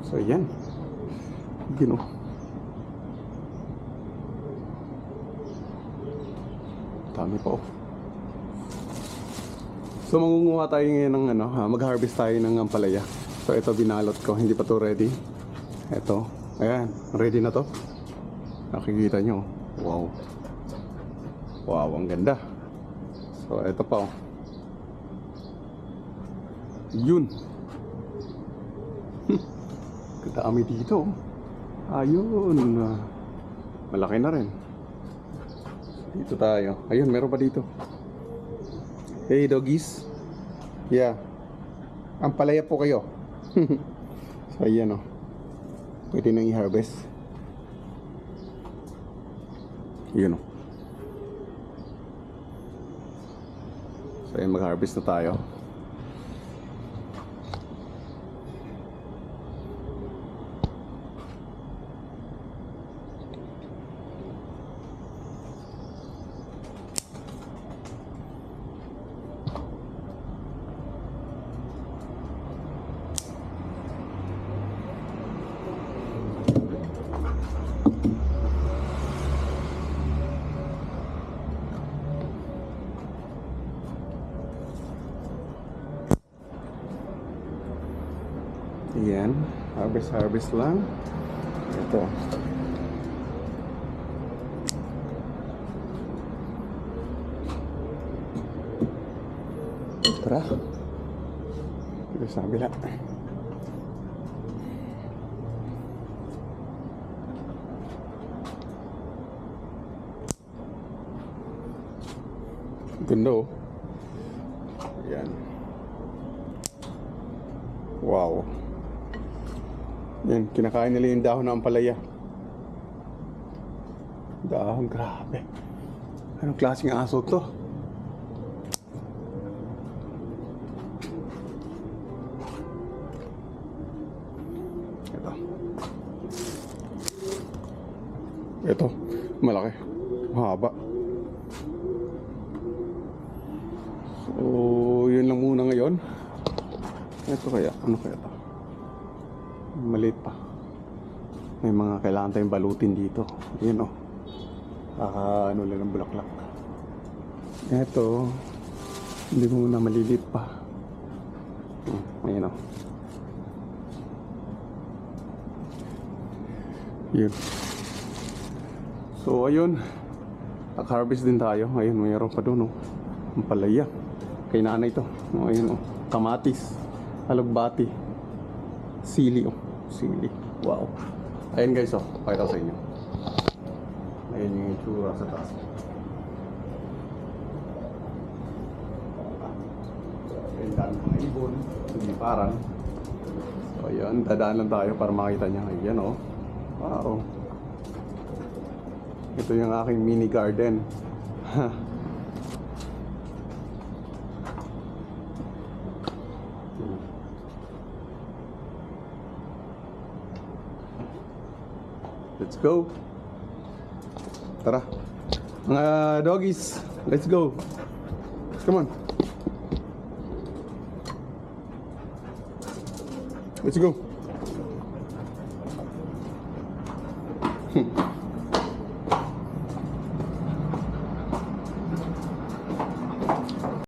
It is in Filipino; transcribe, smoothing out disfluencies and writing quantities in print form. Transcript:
So yan. Yun oh. Dami pa oh. So mangunguha tayo ngayon ng ano, mag-harvest tayo ng ampalaya. So ito binalot ko, hindi pa to ready. Ito, ayan, ready na to. Nakikita nyo, wow. Wow, ang ganda. So ito pa oh. Yun. Kadami dito. Ayun. Malaki na rin. Dito tayo. Ayun, meron pa dito. Hey doggies. Yeah. Ampalaya po kayo. So ayan oh. Pwede nang i-harvest. Yun oh. So ayan, mag-harvest na tayo. Ayan, harvest lang. Ito. Tara. Dito sa kabila. Ganda oh. Ayan. Wow. Yan, kinakain nila yung dahon ng ampalaya. Dahon, grabe. Anong klaseng aso to? Ito. Ito, malaki. Mahaba. So, yun lang muna ngayon. Ito kaya, ano kaya to? Maliit pa. May mga kailangan tayong balutin dito. Ayan o. Ano lang ng bulaklak. Eto. Hindi mo na maliliit pa. Ayan o. Yun. So ayun. Nag-harvest din tayo. Ayun, mayroon pa doon o. Ang palaya. Kay nanay to. Ayun o. Kamatis. Alugbati. Sili oh. Sili. Wow. Ayan guys oh. Pakita ko sa inyo. Ayan yung itsura sa taas. Ayan dami mga ibon. Tumiparan. So ayan. Dadaan lang tayo para makita niya. Ayan oh. Wow. Ito yung aking mini garden. Let's go. Tara. Mga doggies, let's go. Come on. Let's go.